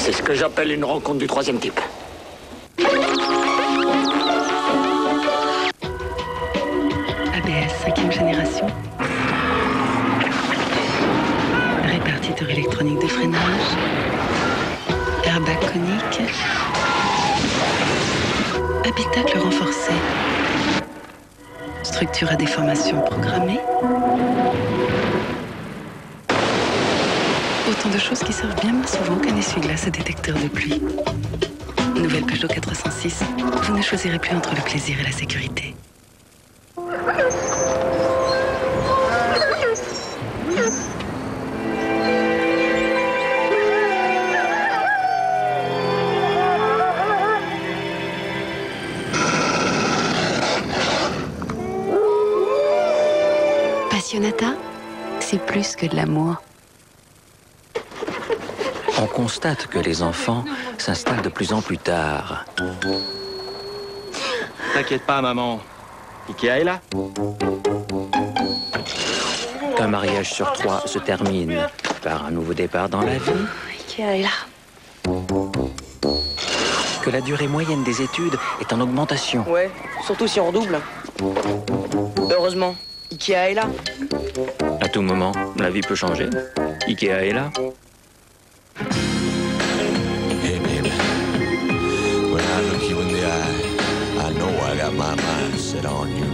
C'est ce que j'appelle une rencontre du troisième type. ABS 5e génération. Répartiteur électronique de freinage. Airbag conique. Habitacle renforcé. Structure à déformation programmée. Autant de choses qui servent bien moins souvent qu'un essuie-glace à détecteur de pluie. Nouvelle Peugeot 406, vous ne choisirez plus entre le plaisir et la sécurité. Passionata, c'est plus que de l'amour. On constate que les enfants s'installent de plus en plus tard. T'inquiète pas, maman. Ikea est là. Un mariage sur 3 se termine par un nouveau départ dans la vie. Ikea est là. Que la durée moyenne des études est en augmentation. Ouais, surtout si on redouble. Heureusement, Ikea est là. À tout moment, la vie peut changer. Ikea est là. Hey, baby. When I look you in the eye, I know I got my mind set on you.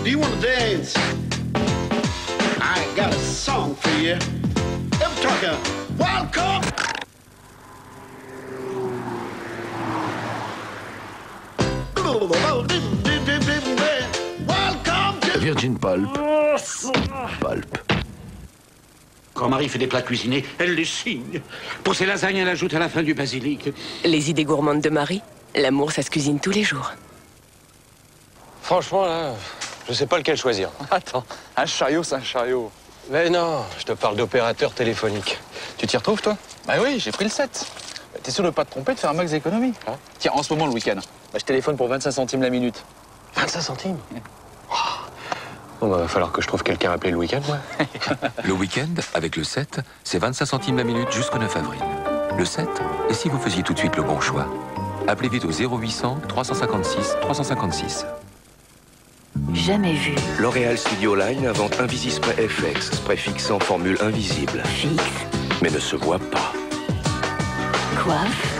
Do you want to dance? I got a song for you. I'm talking welcome. Welcome to Virgin Pulp. Pulp. Quand Marie fait des plats cuisinés, elle les signe. Pour ses lasagnes, elle ajoute à la fin du basilic. Les idées gourmandes de Marie, l'amour, ça se cuisine tous les jours. Franchement, là, je sais pas lequel choisir. Attends, un chariot, c'est un chariot. Mais non, je te parle d'opérateur téléphonique. Tu t'y retrouves, toi? Bah oui, j'ai pris le 7. T'es sûr de pas te tromper, de faire un max d'économie? Hein? Tiens, en ce moment, le week-end, bah, je téléphone pour 25 centimes la minute. 25 centimes? Bon, bah, va falloir que je trouve quelqu'un à appeler le week-end, ouais. Le week-end, avec le 7, c'est 25 centimes la minute jusqu'au 9 avril. Le 7, et si vous faisiez tout de suite le bon choix? Appelez vite au 0800 356 356. Jamais vu. L'Oréal Studio Line invente Invisispray FX, spray fixant formule invisible. Fixe. Mais ne se voit pas. Coiffe.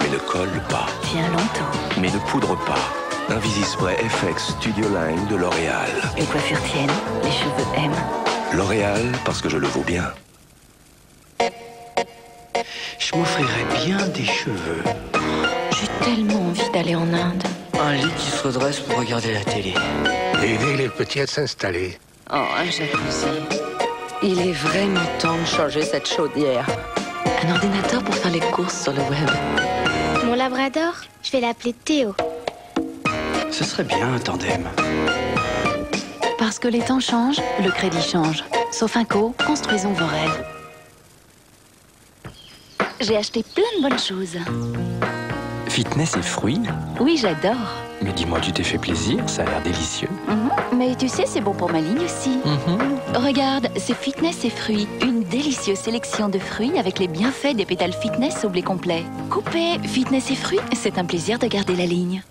Mais ne colle pas. Tient longtemps. Mais ne poudre pas. Invisispray FX Studio Line de L'Oréal. Les coiffures tiennent, les cheveux aiment. L'Oréal, parce que je le vaux bien. Je m'offrirais bien des cheveux. J'ai tellement envie d'aller en Inde. Un lit qui se redresse pour regarder la télé. Aider les petits à s'installer. Oh, un jacuzzi. Il est vraiment temps de changer cette chaudière. Un ordinateur pour faire les courses sur le web. Mon labrador, je vais l'appeler Théo. Ce serait bien un tandem. Parce que les temps changent, le crédit change. Sofinco, construisons vos rêves. J'ai acheté plein de bonnes choses. Fitness et fruits? Oui, j'adore. Mais dis-moi, tu t'es fait plaisir, ça a l'air délicieux. Mais tu sais, c'est bon pour ma ligne aussi. Regarde, c'est Fitness et fruits. Une délicieuse sélection de fruits avec les bienfaits des pétales fitness au blé complet. Coupé, Fitness et fruits, c'est un plaisir de garder la ligne.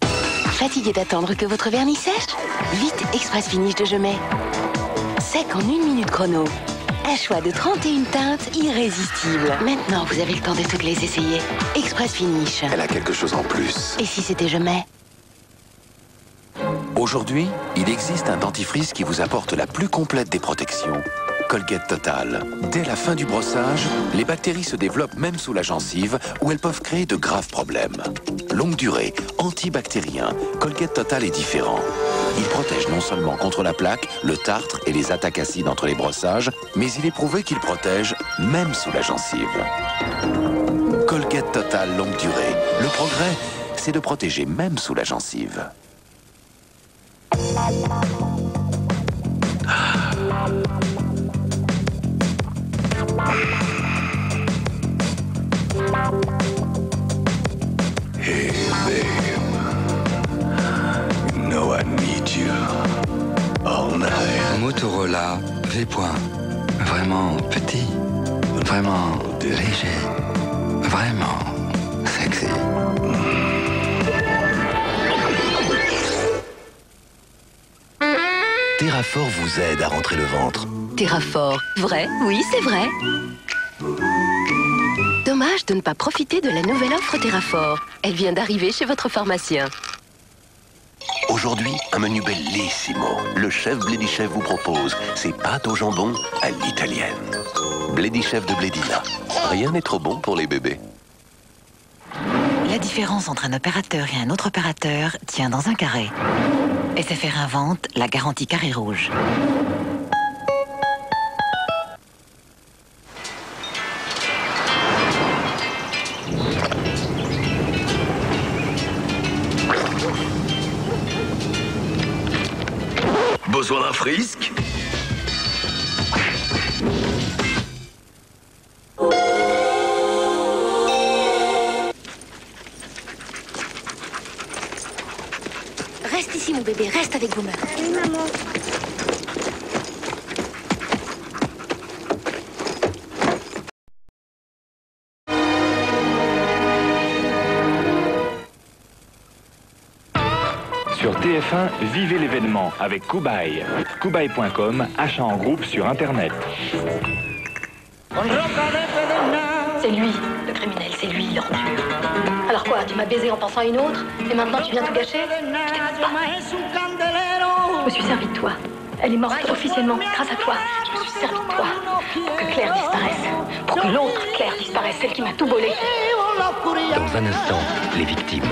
Fatigué d'attendre que votre vernis sèche? Vite, Express Finish de Jumet. Sec en 1 minute chrono. Un choix de 31 teintes irrésistibles. Maintenant, vous avez le temps de toutes les essayer. Express Finish. Elle a quelque chose en plus. Et si c'était Jumet? Aujourd'hui, il existe un dentifrice qui vous apporte la plus complète des protections. Colgate Total. Dès la fin du brossage, les bactéries se développent même sous la gencive où elles peuvent créer de graves problèmes. Longue durée, antibactérien, Colgate Total est différent. Il protège non seulement contre la plaque, le tartre et les attaques acides entre les brossages, mais il est prouvé qu'il protège même sous la gencive. Colgate Total longue durée. Le progrès, c'est de protéger même sous la gencive. Hey, babe. You know I need you all night. Motorola V. Vraiment petit, vraiment léger, vraiment sexy. Terrafor vous aide à rentrer le ventre. Terrafor, vrai? Oui, c'est vrai. Dommage de ne pas profiter de la nouvelle offre Terrafor. Elle vient d'arriver chez votre pharmacien. Aujourd'hui, un menu bellissimo. Le chef Blédichef vous propose ses pâtes au jambon à l'italienne. Blédichef de Blédina. Rien n'est trop bon pour les bébés. La différence entre un opérateur et un autre opérateur tient dans un carré. SFR invente la garantie carré rouge. Besoin d'un frisque? Reste ici, mon bébé, reste avec vos mères. Oui, maman. Sur TF1, vivez l'événement avec Kubai. Kubai.com, achat en groupe sur Internet. C'est lui, le criminel, c'est lui, l'ordure. Alors quoi, tu m'as baisé en pensant à une autre, et maintenant tu viens tout gâcher? Je me suis servi de toi. Elle est morte officiellement grâce à toi. Je me suis servi de toi pour que Claire disparaisse. Pour que l'autre Claire disparaisse, celle qui m'a tout volé. Dans un instant, les victimes.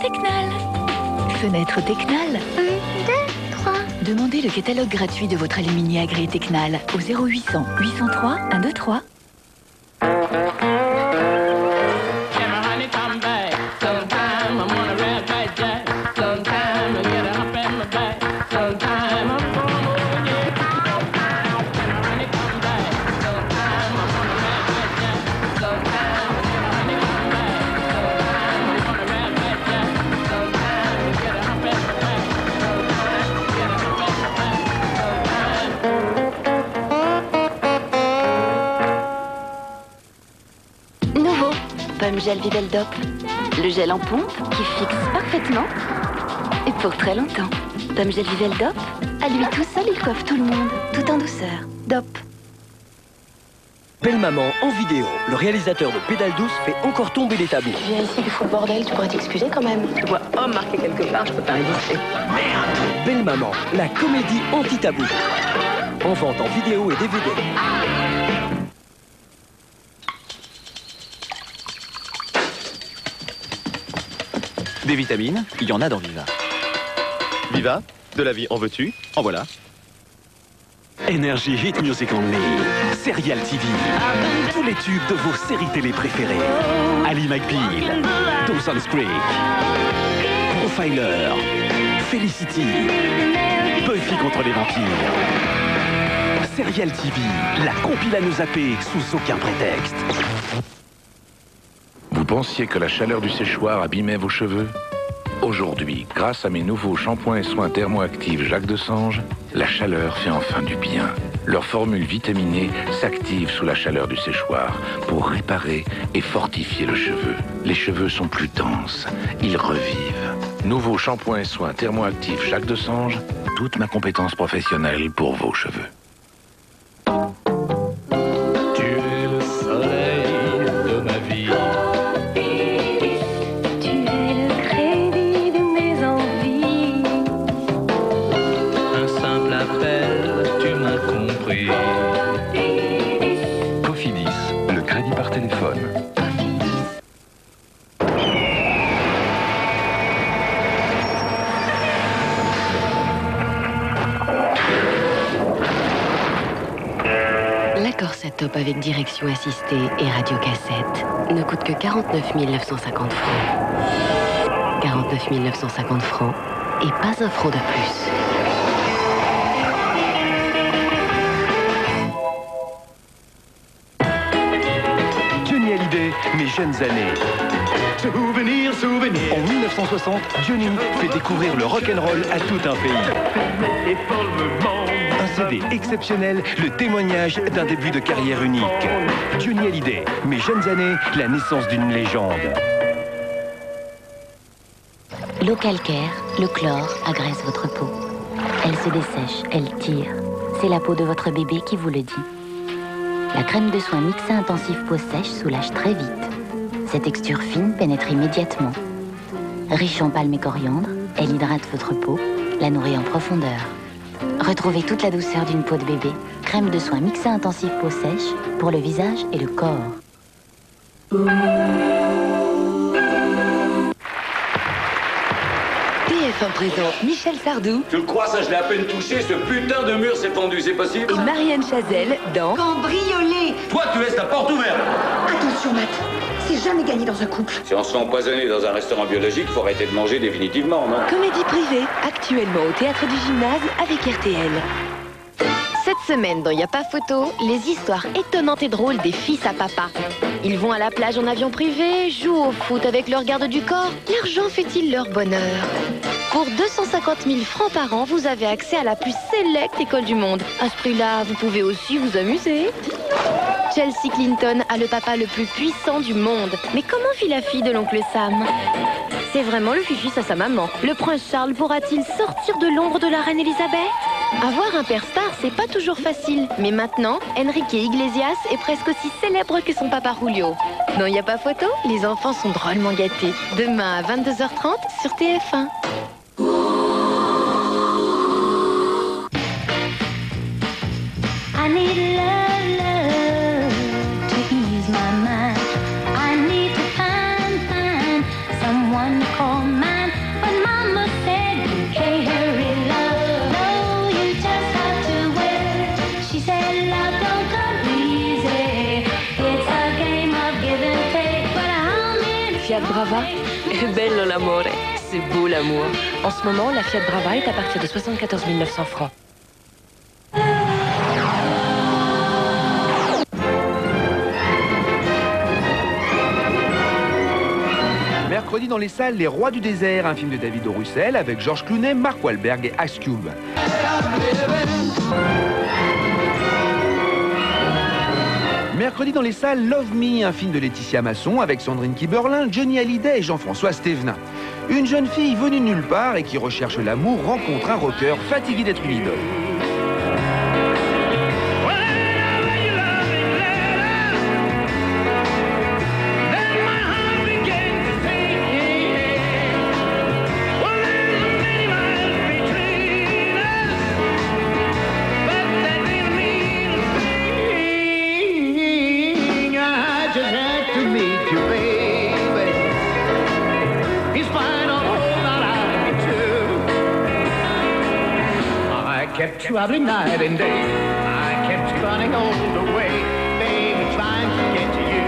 Tecnal. Fenêtre Tecnal. 1, 2, 3. Demandez le catalogue gratuit de votre aluminium agréé Tecnal au 0800 803 123. Pomme gel Viveldop. Le gel en pompe qui fixe parfaitement et pour très longtemps. Pomme gel Viveldop, à lui tout seul, il coiffe tout le monde, tout en douceur. Dop. Belle maman en vidéo. Le réalisateur de Pédale douce fait encore tomber les tabous. Je viens ici, il faut le bordel, tu pourrais t'excuser quand même. Je vois homme marqué quelque part, je peux pas résister. Merde. Belle maman, la comédie anti-tabou. En vente en vidéo et DVD. Des vitamines, il y en a dans Viva. Viva, de la vie en veux-tu? En voilà. Energy Hit Music Only. Serial TV. Tous les tubes de vos séries télé préférées. Ali McBeal, Dawson's Creek, Profiler, Felicity, Buffy contre les vampires. Serial TV, la compile à nous zapper sous aucun prétexte. Vous pensiez que la chaleur du séchoir abîmait vos cheveux? Aujourd'hui, grâce à mes nouveaux shampoings et soins thermoactifs Jacques Desange, la chaleur fait enfin du bien. Leur formule vitaminée s'active sous la chaleur du séchoir pour réparer et fortifier le cheveu. Les cheveux sont plus denses, ils revivent. Nouveaux shampoings et soins thermoactifs Jacques Desange, toute ma compétence professionnelle pour vos cheveux. Tu es le soleil de ma vie. Tu es le crédit par téléphone. La Corsa Top avec direction assistée et radiocassette ne coûte que 49 950 francs. 49 950 francs et pas un franc de plus. Johnny Hallyday, mes jeunes années. Souvenir, souvenir. En 1960, Johnny fait découvrir le rock'n'roll à tout un pays. Un CD exceptionnel, le témoignage d'un début de carrière unique. Johnny Hallyday, mes jeunes années, la naissance d'une légende. L'eau calcaire, le chlore, agresse votre peau. Elle se dessèche, elle tire. C'est la peau de votre bébé qui vous le dit. La crème de soin mixée intensive peau sèche soulage très vite. Sa texture fine pénètre immédiatement. Riche en palme et coriandre, elle hydrate votre peau, la nourrit en profondeur. Retrouvez toute la douceur d'une peau de bébé. Crème de soin mixée intensive peau sèche pour le visage et le corps. TF1 présente Michel Sardou. Tu le crois, ça je l'ai à peine touché, ce putain de mur s'est pendu, c'est possible? Et Marianne Chazelle dans Cambriolé. Toi tu laisses la porte ouverte. Attention, Matt. C'est jamais gagné dans un couple. Si on se fait empoisonner dans un restaurant biologique, faut arrêter de manger définitivement, non? Comédie privée, actuellement au Théâtre du Gymnase avec RTL. Cette semaine dans Y'a pas photo, les histoires étonnantes et drôles des fils à papa. Ils vont à la plage en avion privé, jouent au foot avec leur garde du corps. L'argent fait-il leur bonheur? Pour 250 000 francs par an, vous avez accès à la plus sélecte école du monde. À ce prix-là, vous pouvez aussi vous amuser. Chelsea Clinton a le papa le plus puissant du monde. Mais comment vit la fille de l'oncle Sam? C'est vraiment le fifi à sa maman. Le prince Charles pourra-t-il sortir de l'ombre de la reine Elisabeth? Avoir un père star, c'est pas toujours facile. Mais maintenant, Enrique Iglesias est presque aussi célèbre que son papa Julio. Non, y a pas photo? Les enfants sont drôlement gâtés. Demain à 22h30 sur TF1. I need love to ease my mind. I need to find someone to call mine. But Mama said you can't hurry love. No, you just have to wait. She said love don't come easy. It's a game of give and take. But I'm in. Fiat Brava, è bello l'amore. C'est beau l'amour. En ce moment, la Fiat Brava est à partir de 74 900 francs. Mercredi dans les salles, Les Rois du désert, un film de David O. Russell avec George Clooney, Mark Wahlberg et Ice Cube. Mercredi dans les salles, Love Me, un film de Laetitia Masson avec Sandrine Kiberlin, Johnny Hallyday et Jean-François Stévenin. Une jeune fille venue de nulle part et qui recherche l'amour rencontre un rocker fatigué d'être une idole. Kept traveling night and day. I kept running all the way, baby, trying to get to you.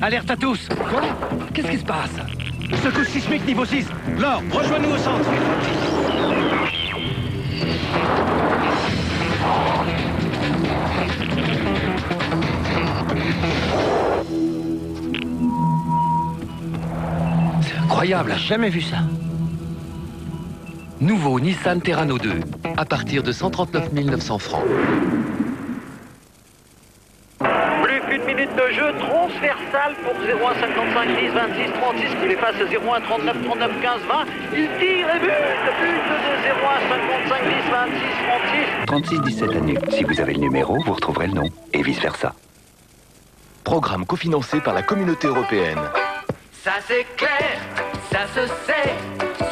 Alerte à tous. Quoi? Qu'est-ce qui se passe? Secousse sismique niveau 6. Laure, rejoins-nous au centre. Incroyable, jamais vu ça. Nouveau Nissan Terrano 2, à partir de 139 900 francs. Plus qu'une minute de jeu, transversale pour 01 55 10 26 36 qui les passe 01 39 39 15 20. Il tire et but de 01 55 10 26 36. 36-17 années. Si vous avez le numéro, vous retrouverez le nom. Et vice-versa. Programme cofinancé par la Communauté européenne. Ça c'est clair, ça se sait.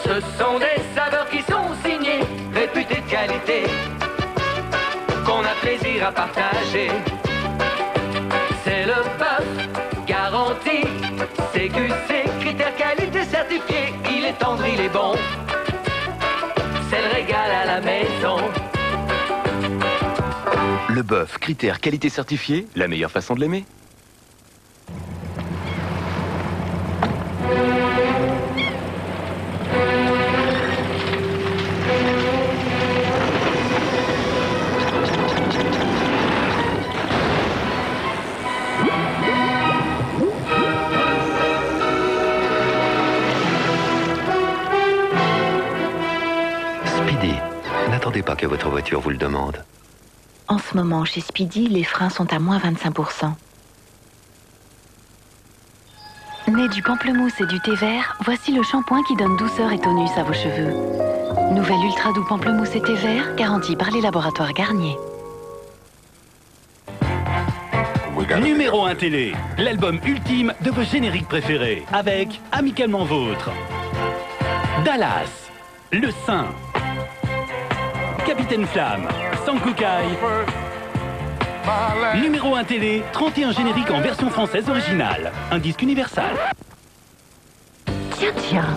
Ce sont des saveurs qui sont signées, réputées de qualité, qu'on a plaisir à partager. C'est le bœuf, garanti, CQC, critères qualité certifiés. Il est tendre, il est bon, c'est le régal à la maison. Le bœuf, critères qualité certifiés, la meilleure façon de l'aimer. Speedy, n'attendez pas que votre voiture vous le demande. En ce moment, chez Speedy, les freins sont à moins 25%. Né du pamplemousse et du thé vert, voici le shampoing qui donne douceur et tonus à vos cheveux. Nouvelle ultra doux pamplemousse et thé vert, garantie par les laboratoires Garnier. Numéro 1 télé, l'album ultime de vos génériques préférés, avec Amicalement Vôtre, Dallas, Le Saint, Capitaine Flamme, Sankukai. Numéro 1 télé, 31 génériques en version française originale. Un disque universal. Tiens,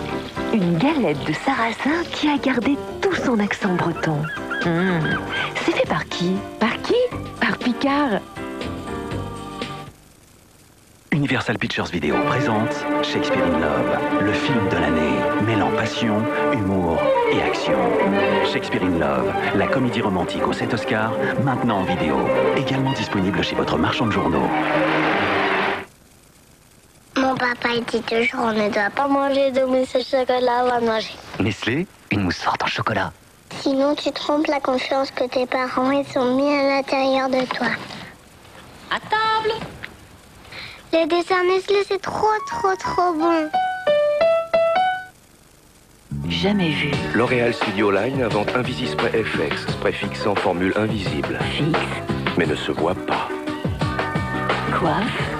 une galette de sarrasin qui a gardé tout son accent breton. C'est fait par qui? Par qui? Par Picard. Universal Pictures Video présente Shakespeare in Love, le film de l'année, mêlant passion, humour et action. Shakespeare in Love, la comédie romantique aux 7 Oscars, maintenant en vidéo, également disponible chez votre marchand de journaux. Mon papa il dit toujours on ne doit pas manger de mousse au chocolat avant de manger. Nestlé, une mousse forte en chocolat. Sinon tu trompes la confiance que tes parents ils ont mis à l'intérieur de toi. À table. Les dessins Nestlé, c'est trop bon. Jamais vu. L'Oréal Studio Line invente Invisispray FX, spray fixant formule invisible. Fixe. Mais ne se voit pas. Coiffe.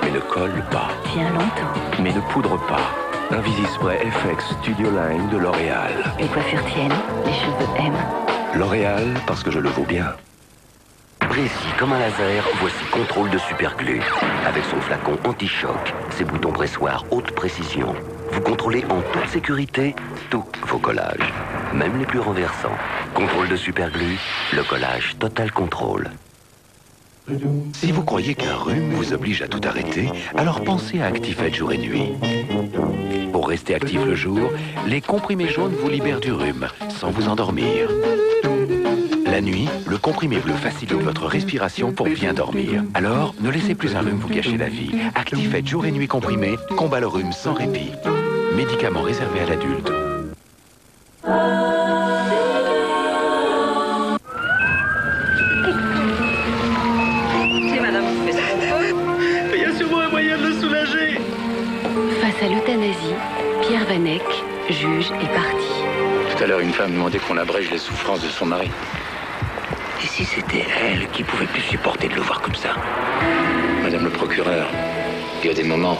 Mais ne colle pas. Tient longtemps. Mais ne poudre pas. Invisispray FX Studio Line de L'Oréal. Les coiffures tiennent, les cheveux aiment. L'Oréal, parce que je le vaux bien. Précis comme un laser, voici Contrôle de Superglue. Avec son flacon anti-choc, ses boutons pressoirs haute précision. Vous contrôlez en toute sécurité tous vos collages, même les plus renversants. Contrôle de Superglue, le collage Total Control. Si vous croyez qu'un rhume vous oblige à tout arrêter, alors pensez à Actifed jour et nuit. Pour rester actif le jour, les comprimés jaunes vous libèrent du rhume, sans vous endormir. La nuit, le comprimé bleu facilite votre respiration pour bien dormir. Alors, ne laissez plus un rhume vous gâcher la vie. Actifed jour et nuit comprimé combat le rhume sans répit. Médicament réservé à l'adulte. C'est madame qui fait ça. Il y a sûrement un moyen de le soulager. Face à l'euthanasie, Pierre Vanek, juge, est parti. Tout à l'heure, une femme demandait qu'on abrège les souffrances de son mari. Et si c'était elle qui pouvait plus supporter de le voir comme ça? Madame le procureur, il y a des moments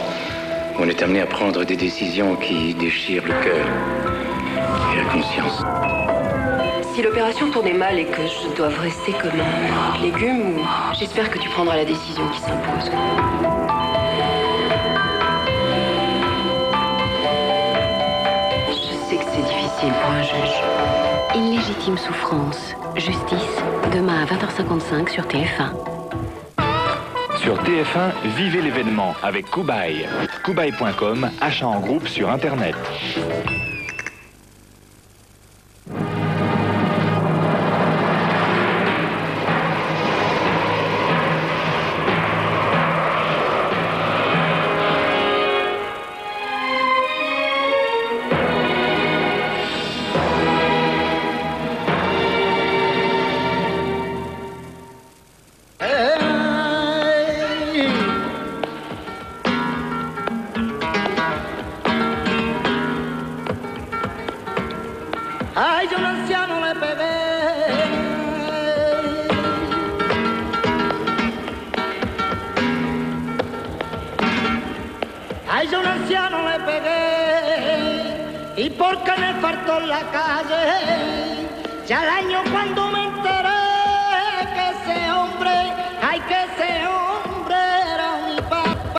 où on est amené à prendre des décisions qui déchirent le cœur et la conscience. Si l'opération tournait mal et que je doive rester comme un légume, j'espère que tu prendras la décision qui s'impose. Je sais que c'est difficile pour un juge. Illégitime souffrance. Justice, demain à 20h55 sur TF1. Sur TF1, vivez l'événement avec Kubai. Kubai.com, achat en groupe sur Internet. Ay, yo un anciano le pegué. Ay, yo a un anciano le pegué, y porque me faltó en la calle, ya al año cuando me enteré que ese hombre, ay, que ese hombre